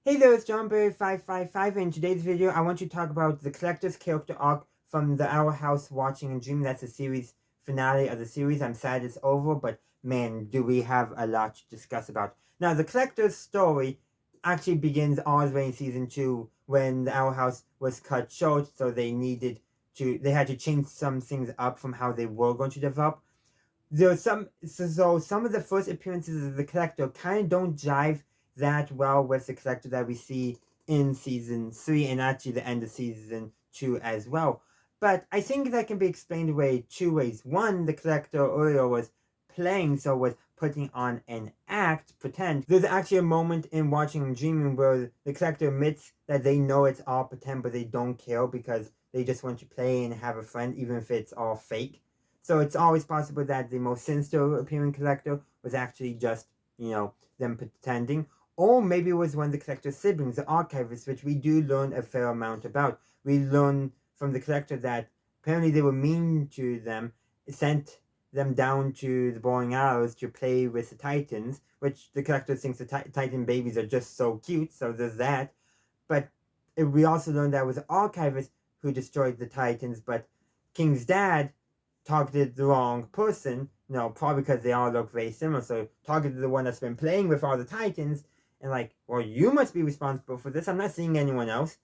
Hey there, it's JohnBerry555, and in today's video I want to talk about the collector's character arc from the Our House Watching and Dreaming. That's the series finale of the series. I'm sad it's over, but man, do we have a lot to discuss about. Now, the collector's story actually begins all the way in season 2 when the Our House was cut short, so they had to change some things up from how they were going to develop. There are some of the first appearances of the collector kind of don't jive that well with the collector that we see in season 3 and actually the end of season 2 as well. But I think that can be explained away two ways. One, the collector earlier was playing, so was putting on an act, pretend. There's actually a moment in Watching and Dreaming where the collector admits that they know it's all pretend, but they don't care because they just want to play and have a friend, even if it's all fake. So it's always possible that the most sinister appearing collector was actually just, them pretending. Or maybe it was one of the collector's siblings, the archivists, which we do learn a fair amount about. We learn from the collector that apparently they were mean to them, sent them down to the boring hours to play with the Titans, which the collector thinks the Titan babies are just so cute, so there's that. But we also learned that it was the archivist who destroyed the Titans, but King's dad targeted the wrong person, probably because they all look very similar, so targeted the one that's been playing with all the Titans, and well, you must be responsible for this, I'm not seeing anyone else.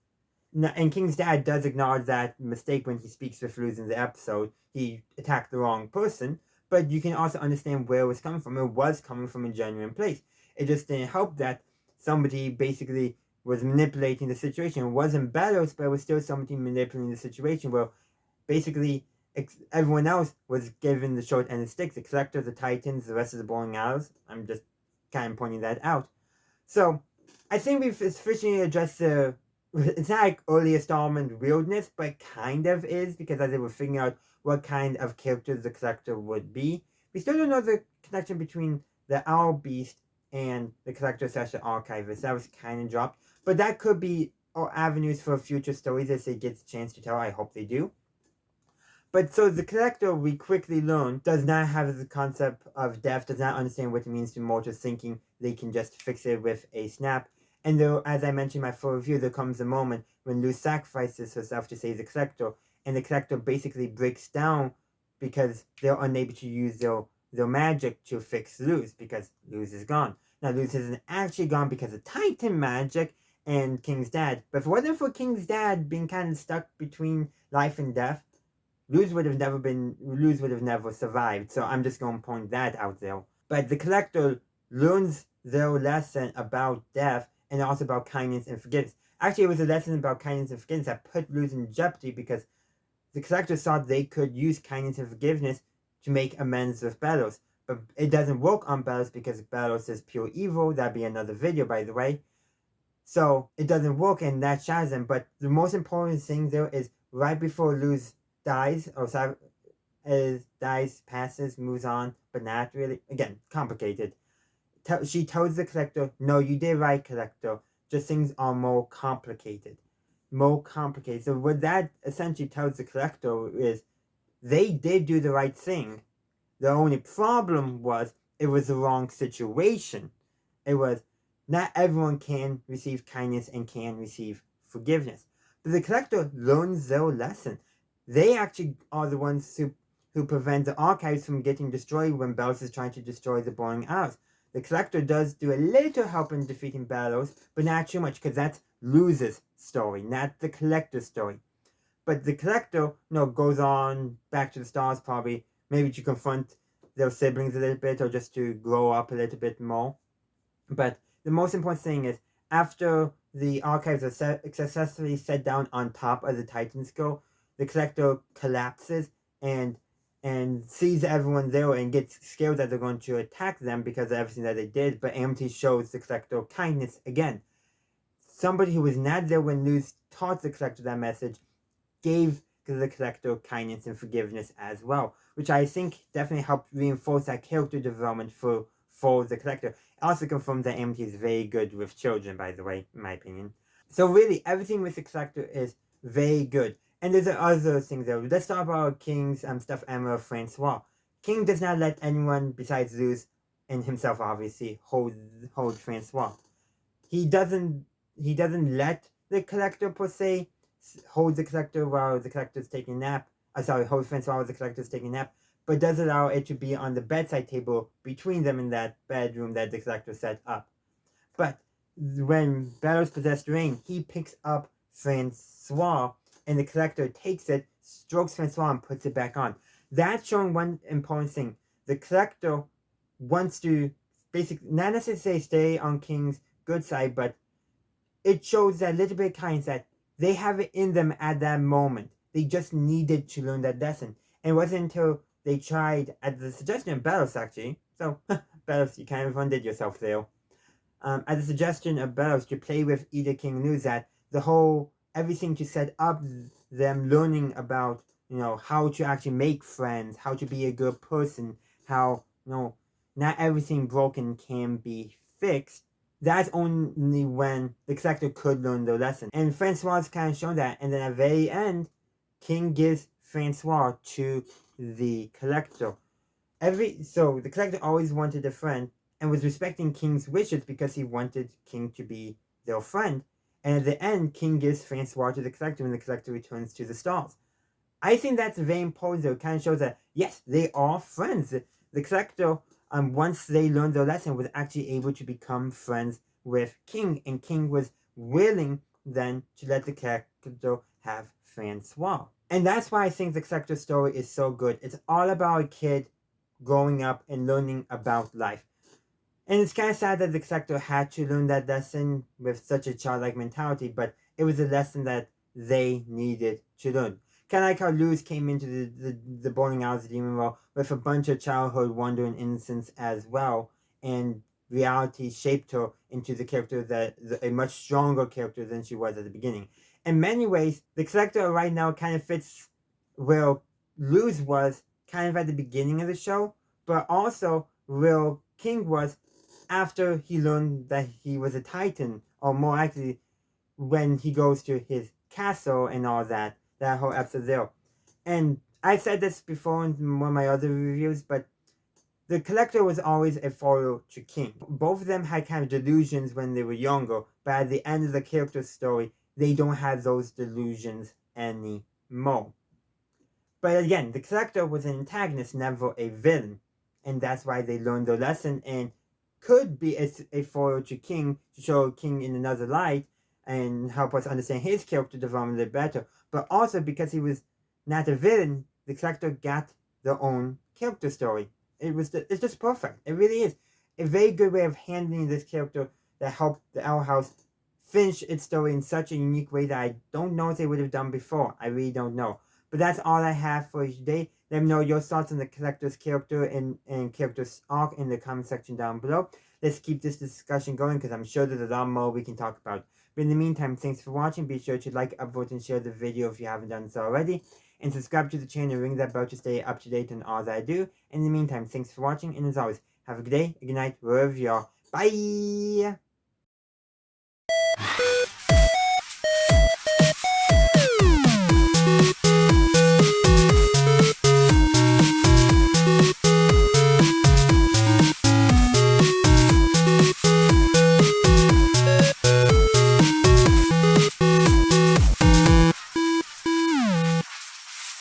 And King's dad does acknowledge that mistake when he speaks with Luz in the episode. He attacked the wrong person, but you can also understand where it was coming from. It was coming from a genuine place. It just didn't help that somebody basically was manipulating the situation. It wasn't Bellows, but it was still somebody manipulating the situation where basically everyone else was given the short end of the stick. The collector, the Titans, the rest of the boring hours. I'm just kind of pointing that out. So, I think we've sufficiently addressed the, it's not like early installment weirdness, but kind of is, because as they were figuring out what kind of character the collector would be. We still don't know the connection between the Owl Beast and the collector / archivist. That was kind of dropped. But that could be avenues for future stories as they get the chance to tell. I hope they do. But so the collector, we quickly learn, does not have the concept of death, does not understand what it means to mortals, thinking they can just fix it with a snap. And though, as I mentioned in my full review, there comes a moment when Luz sacrifices herself to save the collector, and the collector basically breaks down because they're unable to use their magic to fix Luz, because Luz is gone. Now, Luz isn't actually gone because of Titan magic and King's dad, but if it wasn't for King's dad being kind of stuck between life and death, Luz would have never survived, so I'm just going to point that out there. But the collector learns their lesson about death and also about kindness and forgiveness. Actually, it was a lesson about kindness and forgiveness that put Luz in jeopardy because the collector thought they could use kindness and forgiveness to make amends with Bellows. But it doesn't work on Bellows because Bellows is pure evil. That'd be another video, by the way. So it doesn't work, and that shatters them. But the most important thing there is right before Luz dies, passes, moves on, but not really. Again, complicated. She tells the collector, no, you did right, collector. Just things are more complicated. So what that essentially tells the collector is they did do the right thing. The only problem was it was the wrong situation. It was not everyone can receive kindness and can receive forgiveness. But the collector learns their lesson. They actually are the ones who prevent the archives from getting destroyed when Bellows is trying to destroy the boring hours. The collector does do a little help in defeating Bellows, but not too much, because that's Luz's story, not the collector's story. But the collector, goes on back to the stars, probably, maybe to confront their siblings a little bit, or just to grow up a little bit more. But the most important thing is, after the archives are successfully set down on top of the Titan skull, the collector collapses and sees everyone there and gets scared that they're going to attack them because of everything that they did, but Amity shows the collector kindness again. Somebody who was not there when Luz taught the collector that message gave the collector kindness and forgiveness as well, which I think definitely helped reinforce that character development for the collector. It also confirms that Amity is very good with children, by the way, in my opinion. So really, everything with the collector is very good. And there's other things there. Let's talk about King's stuffed animal, Francois. King does not let anyone besides Luz and himself, obviously, hold Francois. He doesn't he doesn't let the collector per se hold the collector while the collector's taking a nap. Hold Francois while the collector's taking a nap, but does allow it to be on the bedside table between them in that bedroom that the collector set up. But when Bellows possessed Rain, he picks up Francois, and the collector takes it, strokes Francois, and puts it back on. That's showing one important thing. The collector wants to basically, not necessarily stay on King's good side, but it shows that little bit of kindness that they have it in them at that moment. They just needed to learn that lesson. And it wasn't until they tried, at the suggestion of Bellows actually, so Bellows, you kind of undid yourself there. At the suggestion of Bellows to play with Edith King knew that the whole, everything to set up them learning about, how to actually make friends, how to be a good person, how, not everything broken can be fixed. That's only when the collector could learn the lesson. And Francois kind of shown that. And then at the very end, King gives Francois to the collector. So the collector always wanted a friend and was respecting King's wishes because he wanted King to be their friend. And at the end, King gives Francois to the collector when the collector returns to the stars. I think that's very important though. It kind of shows that, yes, they are friends. The collector, once they learned their lesson, was actually able to become friends with King. And King was willing then to let the collector have Francois. And that's why I think the collector story is so good. It's all about a kid growing up and learning about life. And it's kind of sad that the collector had to learn that lesson with such a childlike mentality, but it was a lesson that they needed to learn. Kind of like how Lewis came into the bowling alley of the Demon World with a bunch of childhood wonder and innocence as well, and reality shaped her into the character that a much stronger character than she was at the beginning. In many ways, the collector right now kind of fits where Lewis was kind of at the beginning of the show, but also where King was after he learned that he was a Titan, or more likely when he goes to his castle and all that whole episode there. And I said this before in one of my other reviews, but the collector was always a follower to King. Both of them had kind of delusions when they were younger, but at the end of the character's story, they don't have those delusions anymore. But again, the collector was an antagonist, never a villain. And that's why they learned their lesson and could be a foil to King, to show King in another light and help us understand his character development a bit better. But also because he was not a villain, the collector got their own character story. It's just perfect. It really is a very good way of handling this character that helped the Owl House finish its story in such a unique way that I don't know if they would have done before. I really don't know. But that's all I have for you today. Let me know your thoughts on the collector's character and character's arc in the comment section down below. Let's keep this discussion going because I'm sure there's a lot more we can talk about. But in the meantime, thanks for watching. Be sure to like, upvote, and share the video if you haven't done so already. And subscribe to the channel and ring that bell to stay up to date on all that I do. And in the meantime, thanks for watching. And as always, have a good day, a good night, wherever you are. Bye!